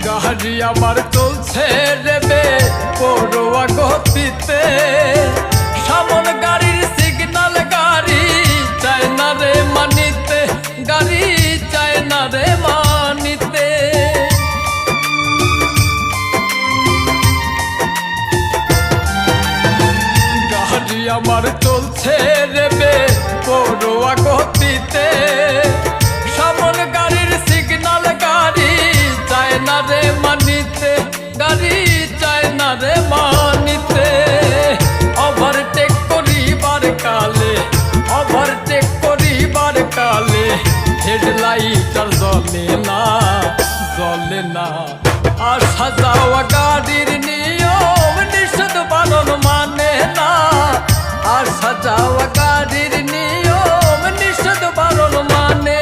গাড়ি আমার চলছে রেবে পড়ুয়া গতিতে, সামন গাড়ির সিগনাল গাড়ি চায় না রে মানিতে, গাড়ি চায় না রে মানিতে। গাড়ি আমার চলছে রেবে পড়ুয়া গতিতে, সামন গাড়ির সিগনাল গাড়ি চায় না রে মানিতে, গাড়ি চায় না রে মানিতে। ওভারটেক করিবার কালে, ওভারটেক করিবার কালে হেডলাইট আর জ্বলে না, জ্বলে না। আসা যাওয়া গাড়ির নিয়ম নিষেধ বারণ মানে না, আসা যাওয়া গাড়ির নিয়ম নিষেধ বারণ মানে